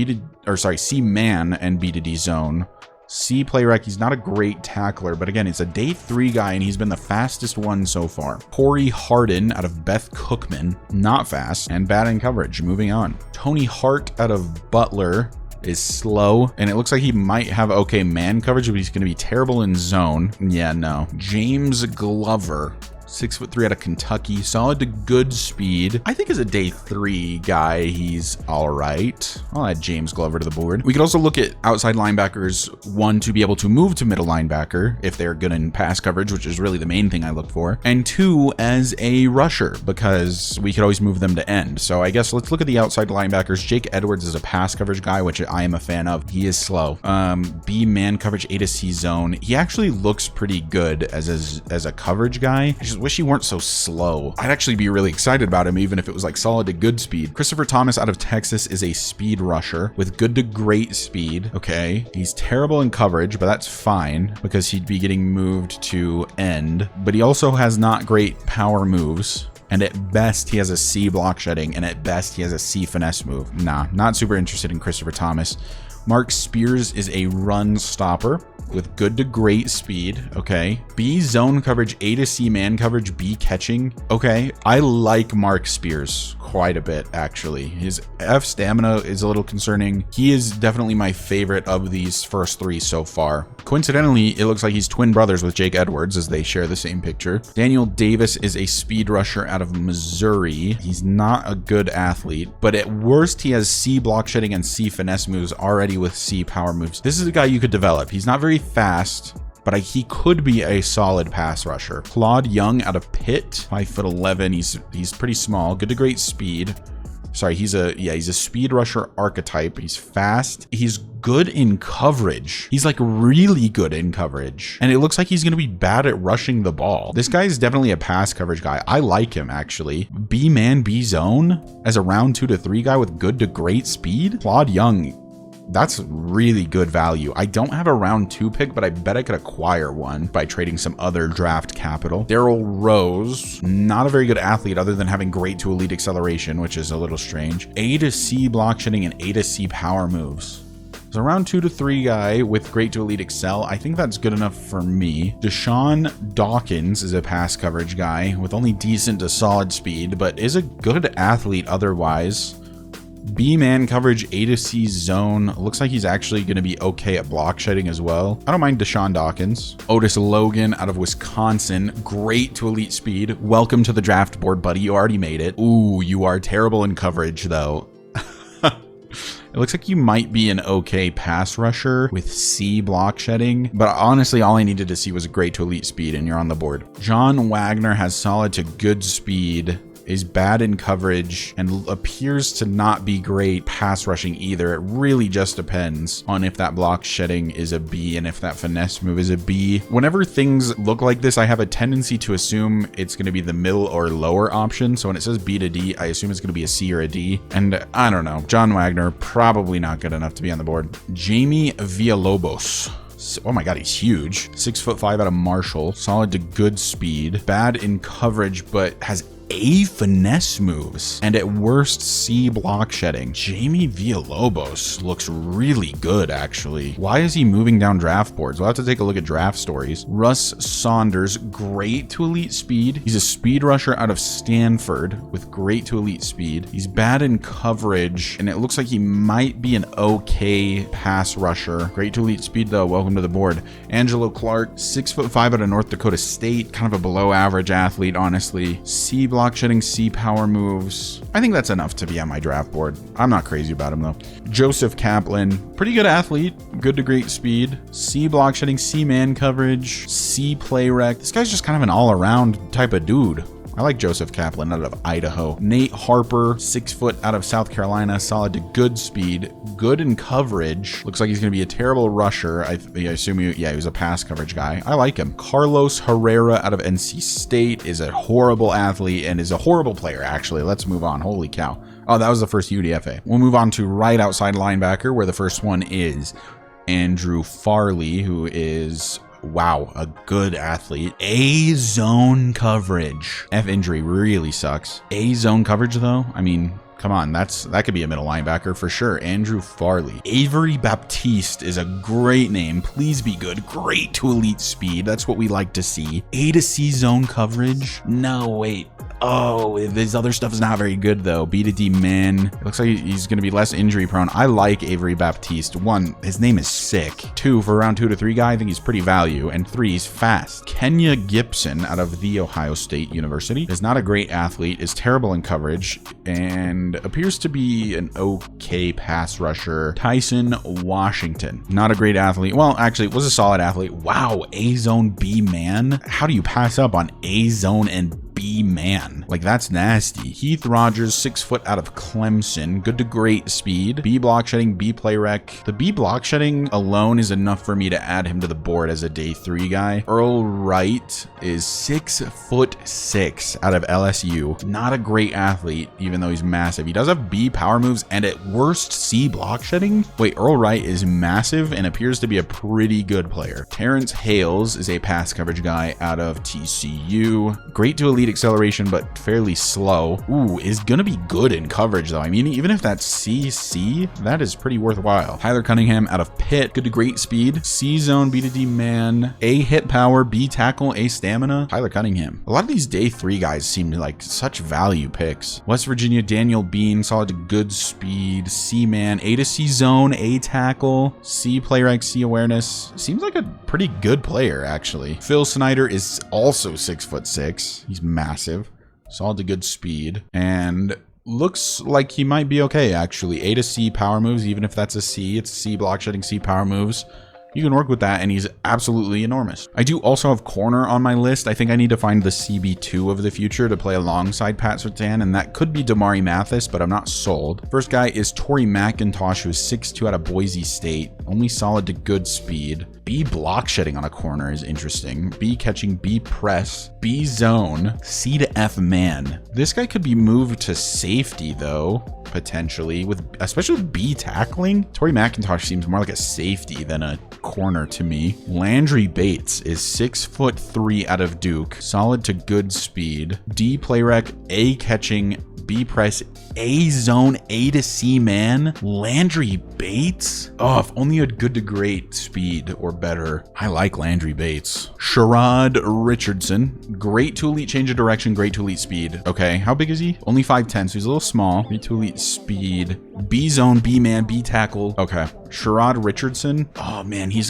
C man and B to D zone. C play rec, he's not a great tackler, but again, it's a day 3 guy and he's been the fastest one so far. Corey Harden out of Beth Cookman, not fast and bad in coverage. Moving on. Tony Hart out of Butler is slow, and it looks like he might have okay man coverage, but he's going to be terrible in zone. Yeah, no. James Glover, 6'3" out of Kentucky, solid to good speed. I think as a day 3 guy, he's all right. I'll add James Glover to the board. We could also look at outside linebackers, one, to be able to move to middle linebacker if they're good in pass coverage, which is really the main thing I look for, and 2, as a rusher, because we could always move them to end. So I guess let's look at the outside linebackers. Jake Edwards is a pass coverage guy, which I am a fan of. He is slow. B man coverage, A to C zone. He actually looks pretty good as a coverage guy. I just wish he weren't so slow. I'd actually be really excited about him even if it was like solid to good speed. Christopher Thomas out of Texas is a speed rusher with good to great speed. Okay, he's terrible in coverage, but that's fine because he'd be getting moved to end, but he also has not great power moves. And at best, he has a C block shedding, and at best, he has a C finesse move. Nah, not super interested in Christopher Thomas. Mark Spears is a run stopper with good to great speed. Okay. B zone coverage, A to C man coverage, B catching. Okay. I like Mark Spears quite a bit, actually. His F stamina is a little concerning. He is definitely my favorite of these first 3 so far. Coincidentally, it looks like he's twin brothers with Jake Edwards as they share the same picture. Daniel Davis is a speed rusher out of Missouri. He's not a good athlete, but at worst, he has C block shedding and C finesse moves already with C power moves. This is a guy you could develop. He's not very fast, but he could be a solid pass rusher. Claude Young out of Pitt, 5'11". He's pretty small, good to great speed. Sorry, he's a speed rusher archetype. He's fast. He's good in coverage. He's like really good in coverage. And it looks like he's going to be bad at rushing the ball. This guy is definitely a pass coverage guy. I like him, actually. B man, B zone as a round 2 to 3 guy with good to great speed. Claude Young, that's really good value. I don't have a round 2 pick, but I bet I could acquire one by trading some other draft capital. Daryl Rose, not a very good athlete other than having great to elite acceleration, which is a little strange. A to C block shedding and A to C power moves. So round 2 to 3 guy with great to elite excel. I think that's good enough for me. Deshaun Dawkins is a pass coverage guy with only decent to solid speed, but is a good athlete otherwise. B-man coverage, A to C zone. Looks like he's actually going to be okay at block shedding as well. I don't mind Deshaun Dawkins. Otis Logan out of Wisconsin. Great to elite speed. Welcome to the draft board, buddy. You already made it. Ooh, you are terrible in coverage, though. It looks like you might be an okay pass rusher with C block shedding, but honestly, all I needed to see was a great to elite speed, and you're on the board. John Wagner has solid to good speed, is bad in coverage, and appears to not be great pass rushing either. It really just depends on if that block shedding is a B and if that finesse move is a B. Whenever things look like this, I have a tendency to assume it's going to be the middle or lower option. So when it says B to D, I assume it's going to be a C or a D. And I don't know. John Wagner, probably not good enough to be on the board. Jamie Villalobos. Oh my god, he's huge. 6'5" out of Marshall. Solid to good speed. Bad in coverage, but has A finesse moves, and at worst C block shedding. Jamie Villalobos looks really good, actually. Why is he moving down draft boards? We'll have to take a look at draft stories. Russ Saunders, great to elite speed. He's a speed rusher out of Stanford with great to elite speed. He's bad in coverage, and it looks like he might be an okay pass rusher. Great to elite speed, though. Welcome to the board. Angelo Clark, 6'5" out of North Dakota State. Kind of a below average athlete, honestly. C block shedding, C power moves. I think that's enough to be on my draft board. I'm not crazy about him though. Joseph Kaplan, pretty good athlete, good to great speed. C block shedding, C man coverage, C play rec. This guy's just kind of an all-around type of dude. I like Joseph Kaplan out of Idaho. Nate Harper, 6 foot out of South Carolina, solid to good speed, good in coverage. Looks like he's going to be a terrible rusher. I assume he was a pass coverage guy. I like him. Carlos Herrera out of NC State is a horrible athlete and is a horrible player, actually. Let's move on. Holy cow. Oh, that was the first UDFA. We'll move on to right outside linebacker, where the first one is Andrew Farley, who is... wow, a good athlete. A zone coverage. F injury really sucks. A zone coverage though, I mean, come on, that could be a middle linebacker for sure. Andrew Farley. Avery Baptiste is a great name. Please be good. Great to elite speed. That's what we like to see. A to C zone coverage. No, wait. Oh, this other stuff is not very good though. B to D man. It looks like he's going to be less injury prone. I like Avery Baptiste. 1, his name is sick. 2, for round 2 to 3 guy, I think he's pretty value. And 3, he's fast. Kenya Gibson out of The Ohio State University is not a great athlete, is terrible in coverage, and appears to be an okay pass rusher. Tyson Washington, not a great athlete. Well, actually, was a solid athlete. Wow, A zone B man. How do you pass up on A zone and B man? Like, that's nasty. Heath Rogers, 6 foot out of Clemson, good to great speed. B block shedding, B play rec. The B block shedding alone is enough for me to add him to the board as a day 3 guy. Earl Wright is 6'6" out of LSU. Not a great athlete, even though he's massive. He does have B power moves and at worst C block shedding. Wait, Earl Wright is massive and appears to be a pretty good player. Terrence Hales is a pass coverage guy out of TCU. Great to elite acceleration, but fairly slow. Ooh, is gonna be good in coverage though. I mean, even if that's CC, that is pretty worthwhile. Tyler Cunningham out of Pitt, good to great speed. C zone, B to D man, A hit power, B tackle, A stamina. Tyler Cunningham. A lot of these day 3 guys seem to like such value picks. West Virginia, Daniel Bean, solid to good speed. C man, A to C zone, A tackle, C play rec, C awareness. Seems like a pretty good player actually. Phil Snyder is also 6'6". He's massive, solid to good speed, and looks like he might be okay actually. A to C power moves, even if that's a C, it's C block shedding, C power moves. You can work with that, and he's absolutely enormous. I do also have corner on my list. I think I need to find the CB2 of the future to play alongside Pat Surtain, and that could be Damari Mathis, but I'm not sold. First guy is Torrey McIntosh, who's 6'2" out of Boise State. Only solid to good speed. B block shedding on a corner is interesting. B catching, B press, B zone, C to F man. This guy could be moved to safety though, potentially, especially with B tackling. Torrey McIntosh seems more like a safety than a corner to me. Landry Bates is 6'3" out of Duke, solid to good speed. D play rec, A catching, B press, A zone, A to C man. Landry Bates? Oh, if only you had good to great speed or better. I like Landry Bates. Sherrod Richardson, great to elite change of direction, great to elite speed. Okay, how big is he? Only 5'10", so he's a little small. Great to elite speed. B zone, B man, B tackle. Okay. Sherrod Richardson. Oh man, he's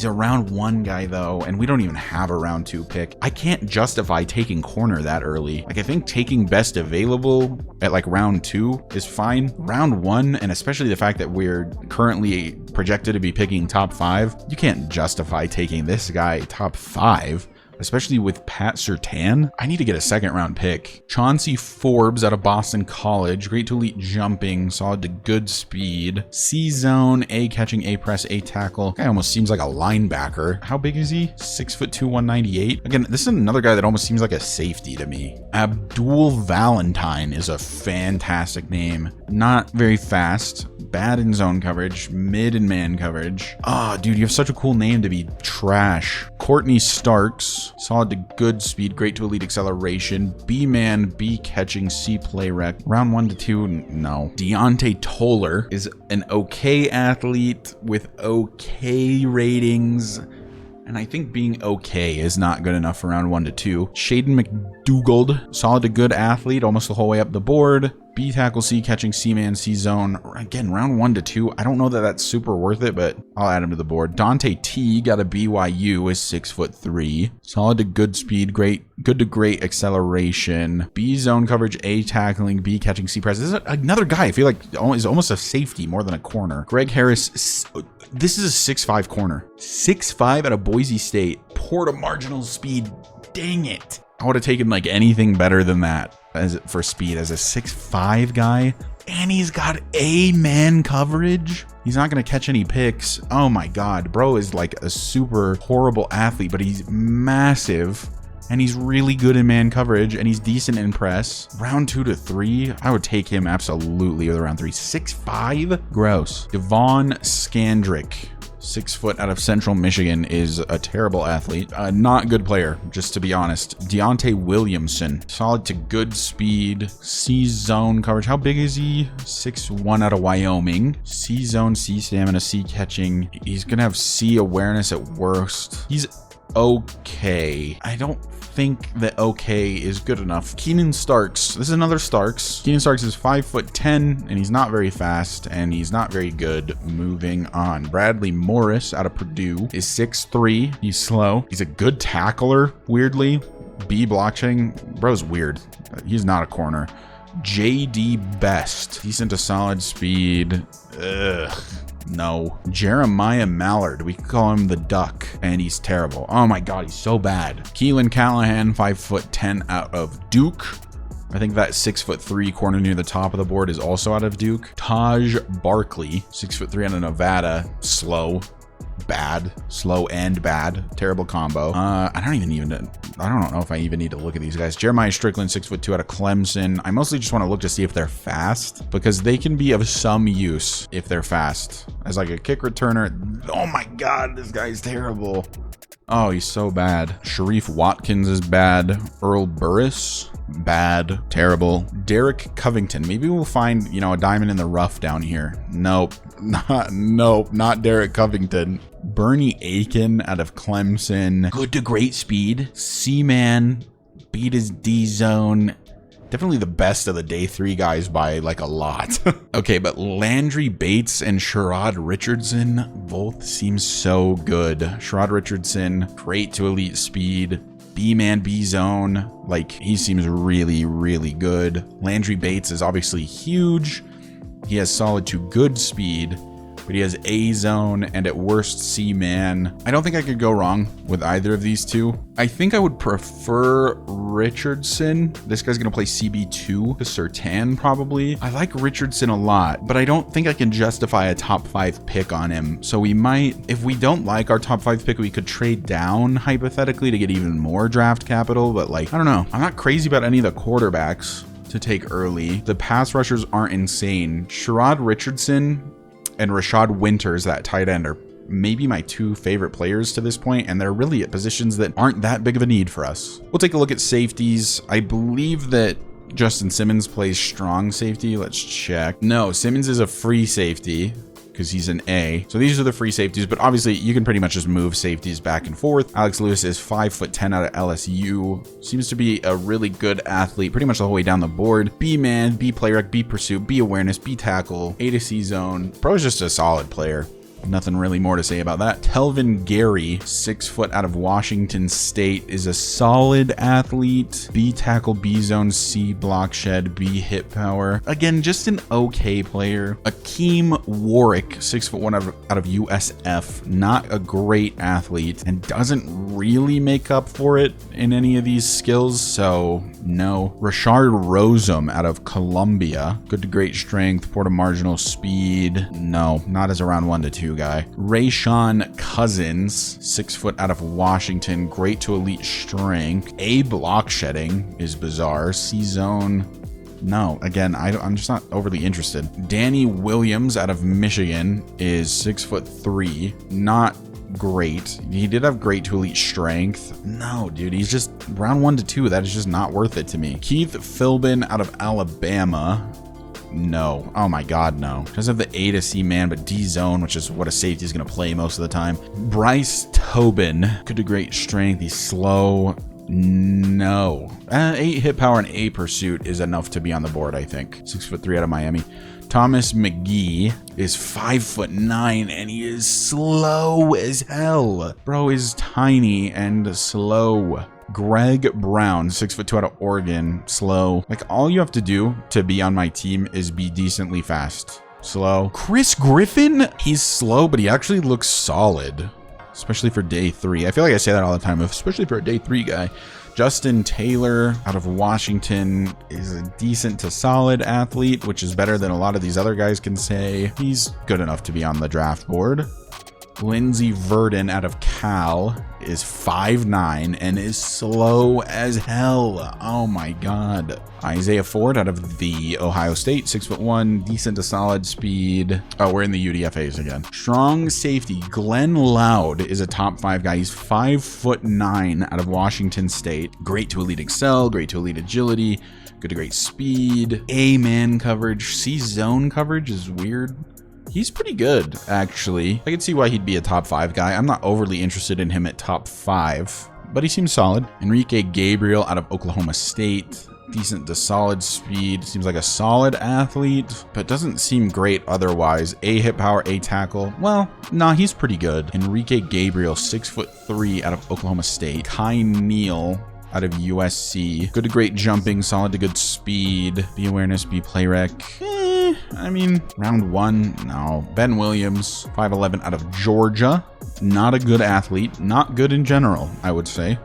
a round 1 guy though, and we don't even have a round 2 pick. I can't justify taking corner that early. Like, I think taking best available at like round 2 is fine. Round 1, and especially the fact that we're currently projected to be picking top 5, you can't justify taking this guy top 5. Especially with Pat Surtain. I need to get a 2nd round pick. Chauncey Forbes out of Boston College. Great to elite jumping, solid to good speed. C zone, A catching, A press, A tackle. Guy almost seems like a linebacker. How big is he? 6'2", 198. Again, this is another guy that almost seems like a safety to me. Abdul Valentine is a fantastic name. Not very fast. Bad in zone coverage, mid and man coverage. Ah, dude, you have such a cool name to be trash. Courtney Starks, solid to good speed, great to elite acceleration. B man, B catching, C play rec. Round 1 to 2, no. Deontay Toller is an okay athlete with okay ratings. And I think being okay is not good enough for round 1 to 2. Shaden McDougald, solid to good athlete, almost the whole way up the board. B tackle, C catching, C man, C zone. Again, round 1 to 2. I don't know that that's super worth it, but I'll add him to the board. Dante T got a BYU, is 6'3". Solid to good speed, good to great acceleration. B zone coverage, A tackling, B catching, C press. This is another guy I feel like is almost a safety more than a corner. Greg Harris, this is a 6'5" corner. 6'5" out of Boise State. Porta marginal speed. Dang it. I would have taken like anything better than that for speed as a 6'5" guy. And he's got A-man coverage. He's not going to catch any picks. Oh my God. Bro is like a super horrible athlete, but he's massive. And he's really good in man coverage, and he's decent in press. Round 2 to 3, I would take him absolutely with round 3. 6'5"? Gross. Devon Scandrick, 6 foot out of Central Michigan, is a terrible athlete. Not good player, just to be honest. Deontay Williamson, solid to good speed. C zone coverage. How big is he? 6'1" out of Wyoming. C zone, C stamina, C catching. He's gonna have C awareness at worst. He's okay. I don't think that okay is good enough. Keenan Starks. This is another Starks. Keenan Starks is 5'10", and he's not very fast, and he's not very good. Moving on. Bradley Morris out of Purdue is 6'3". He's slow. He's a good tackler, weirdly. B blockchain. Bro's weird. He's not a corner. JD Best. Decent to solid speed. Ugh. No. Jeremiah Mallard. We could call him the Duck, and he's terrible. Oh my God, he's so bad. Keelan Callahan, 5'10" out of Duke. I think that 6'3" corner near the top of the board is also out of Duke. Taj Barkley, 6'3" out of Nevada. Slow. Bad. Slow and bad. Terrible combo. I don't know if I even need to look at these guys. Jeremiah Strickland, 6'2" out of Clemson. I mostly just want to look to see if they're fast, because they can be of some use if they're fast. As like a kick returner. Oh my God, this guy's terrible. Oh, he's so bad. Sharif Watkins is bad. Earl Burris, bad. Terrible. Derek Covington. Maybe we'll find, a diamond in the rough down here. Nope. Not Derek Covington. Bernie Aiken out of Clemson. Good to great speed. C-man. Beat his D-zone. Definitely the best of the day 3 guys by like a lot. Okay, but Landry Bates and Sherrod Richardson both seem so good. Sherrod Richardson, great to elite speed. B-man, B-zone. Like, he seems really, really good. Landry Bates is obviously huge. He has solid to good speed, but he has A-zone and at worst C-man. I don't think I could go wrong with either of these two. I think I would prefer Richardson. This guy's gonna play CB2 to Surtain probably. I like Richardson a lot, but I don't think I can justify a top 5 pick on him. So we might, if we don't like our top 5 pick, we could trade down hypothetically to get even more draft capital. But like, I don't know. I'm not crazy about any of the quarterbacks to take early. The pass rushers aren't insane. Sherrod Richardson and Rashad Winters, that tight end, are maybe my 2 favorite players to this point, and they're really at positions that aren't that big of a need for us. We'll take a look at safeties. I believe that Justin Simmons plays strong safety. Let's check. No, Simmons is a free safety because he's an A. So these are the free safeties, but obviously you can pretty much just move safeties back and forth. Alex Lewis is 5'10" out of LSU. Seems to be a really good athlete pretty much the whole way down the board. B-man, B play rec, B pursuit, B awareness, B tackle, A to C zone. Bro's just a solid player. Nothing really more to say about that. Telvin Gary, 6 foot out of Washington State, is a solid athlete. B tackle, B zone, C block shed, B hit power. Again, just an okay player. Akeem Warwick, 6'1" out of USF, not a great athlete and doesn't really make up for it in any of these skills, so no. Rashard Rosem out of Columbia, good to great strength, Porta marginal speed. No, not as a round 1 to 2 guy. Rayshawn Cousins, 6 foot out of Washington, great to elite strength. A block shedding is bizarre. C zone. No, again, I'm just not overly interested. Danny Williams out of Michigan is 6'3", not great. He did have great to elite strength. No, dude, he's just round 1 to 2. That is just not worth it to me. Keith Philbin out of Alabama. No. Oh my God, no. Doesn't have the A to C man, but D zone, which is what a safety is going to play most of the time. Bryce Tobin, good to great strength. He's slow. No. 8 hit power and 8 pursuit is enough to be on the board, I think. 6'3" out of Miami. Thomas McGee is 5'9" and he is slow as hell. Bro is tiny and slow. Greg Brown, 6'2" out of Oregon, slow. Like, all you have to do to be on my team is be decently fast. Slow. Chris Griffin, he's slow, but he actually looks solid, especially for day 3. I feel like I say that all the time, especially for a day 3 guy. Justin Taylor out of Washington is a decent to solid athlete, which is better than a lot of these other guys can say. He's good enough to be on the draft board. Lindsey Verdon out of Cal is 5'9" and is slow as hell. Oh my god. Isaiah Ford out of the Ohio State, 6'1", decent to solid speed. Oh, we're in the UDFAs again. Strong safety, Glenn Loud is a top 5 guy. He's 5'9" out of Washington State. Great to elite excel, great to elite agility, good to great speed. A-man coverage, C-zone coverage is weird. He's pretty good, actually. I can see why he'd be a top 5 guy. I'm not overly interested in him at top 5, but he seems solid. Enrique Gabriel out of Oklahoma State. Decent to solid speed. Seems like a solid athlete, but doesn't seem great otherwise. A hit power, A tackle. Well, nah, he's pretty good. Enrique Gabriel, 6'3" out of Oklahoma State. Kai Neal out of USC. Good to great jumping, solid to good speed. B awareness, B play rec. I mean, round 1, no. Ben Williams, 5'11" out of Georgia. Not a good athlete. Not good in general, I would say.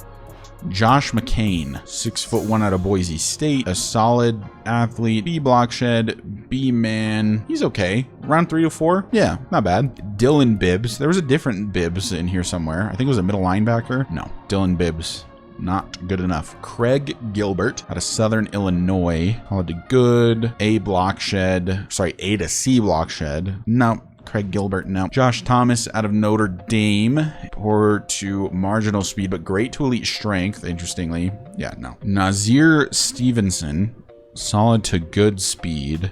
Josh McCain, 6'1" out of Boise State. A solid athlete. B block shed, B man. He's okay. Round 3 to 4, yeah, not bad. Dylan Bibbs. There was a different Bibbs in here somewhere. I think it was a middle linebacker. No, Dylan Bibbs. Not good enough. Craig Gilbert out of Southern Illinois. Solid to good. A block shed. Sorry, A to C block shed. No. Craig Gilbert, no. Josh Thomas out of Notre Dame. Poor to marginal speed, but great to elite strength, interestingly. Yeah, no. Nazir Stevenson. Solid to good speed.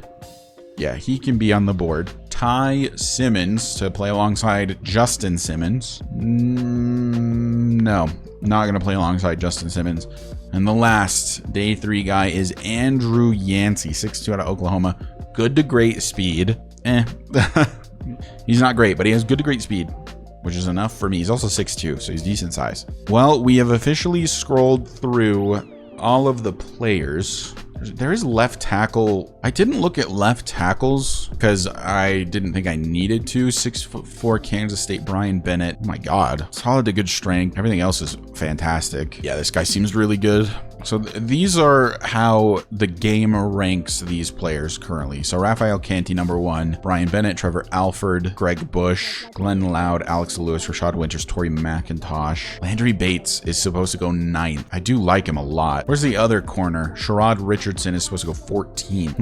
Yeah, he can be on the board. Ty Simmons to play alongside Justin Simmons. No. Not going to play alongside Justin Simmons. And the last day 3 guy is Andrew Yancey, 6'2" out of Oklahoma. Good to great speed. He's not great, but he has good to great speed, which is enough for me. He's also 6'2", so he's decent size. Well, we have officially scrolled through all of the players. There is left tackle. I didn't look at left tackles because I didn't think I needed to. 6'4" Kansas State, Brian Bennett. Oh my god. Solid to good strength. Everything else is fantastic. Yeah, this guy seems really good. So these are how the game ranks these players currently. So Raphael Canty, number 1. Brian Bennett, Trevor Alford, Greg Bush, Glenn Loud, Alex Lewis, Rashad Winters, Torrey McIntosh. Landry Bates is supposed to go 9th. I do like him a lot. Where's the other corner? Sherrod Richardson is supposed to go 14.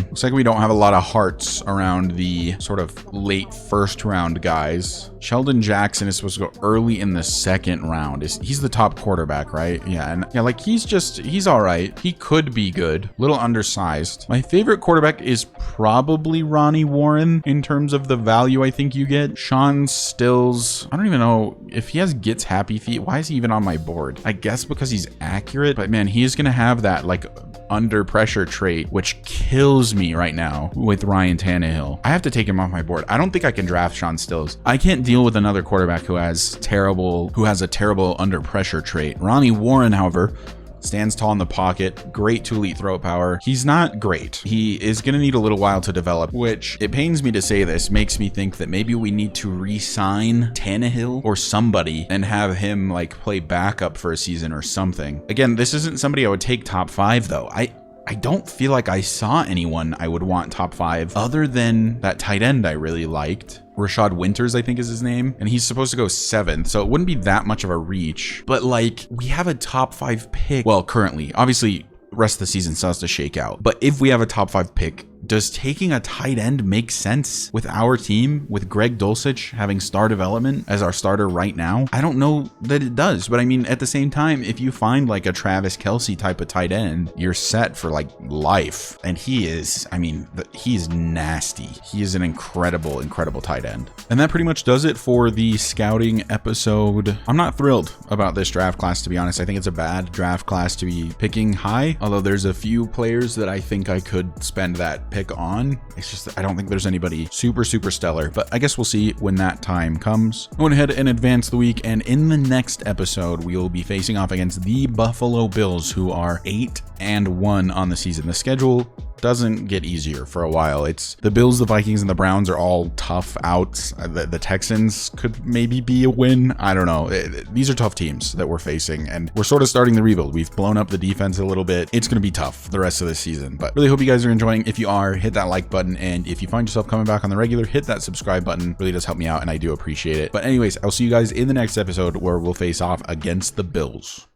Looks like we don't have a lot of hearts around the sort of late first round guys. Sheldon Jackson is supposed to go early in the 2nd round. He's the top quarterback, right? Yeah. And yeah, like he's all right. He could be good. Little undersized. My favorite quarterback is probably Ronnie Warren in terms of the value I think you get. Sean Stills. I don't even know if he gets happy feet. Why is he even on my board? I guess because he's accurate, but man, he is going to have that like under pressure trait, which kills me right now with Ryan Tannehill. I have to take him off my board. I don't think I can draft Sean Stills. I can't deal with another quarterback who has a terrible under pressure trait. Ronnie Warren, however, stands tall in the pocket, great to elite throw power. He's not great. He is going to need a little while to develop, which, it pains me to say this, makes me think that maybe we need to re-sign Tannehill or somebody and have him like play backup for a season or something. Again, this isn't somebody I would take top 5 though. I don't feel like I saw anyone I would want top 5 other than that tight end I really liked. Rashad Winters, I think is his name, and he's supposed to go 7th, so it wouldn't be that much of a reach. But like, we have a top 5 pick. Well, currently, obviously, rest of the season still has to shake out. But if we have a top 5 pick does taking a tight end make sense with our team, with Greg Dulcich having star development as our starter right now? I don't know that it does, but I mean, at the same time, if you find like a Travis Kelce type of tight end, you're set for like life. And he is, I mean, he's nasty. He is an incredible, incredible tight end. And that pretty much does it for the scouting episode. I'm not thrilled about this draft class, to be honest. I think it's a bad draft class to be picking high, although there's a few players that I think I could spend that pick on. It's just, I don't think there's anybody super stellar, but I guess we'll see when that time comes. I went ahead and advanced the week, and in the next episode, we will be facing off against the Buffalo Bills, who are 8-1 on the season. The schedule doesn't get easier for a while. It's the Bills, the Vikings, and the Browns are all tough outs. The Texans could maybe be a win. I don't know. These are tough teams that we're facing, and we're sort of starting the rebuild. We've blown up the defense a little bit. It's going to be tough the rest of this season, but really hope you guys are enjoying. If you are, hit that like button, and if you find yourself coming back on the regular, hit that subscribe button. Really does help me out, and I do appreciate it. But anyways, I'll see you guys in the next episode where we'll face off against the Bills.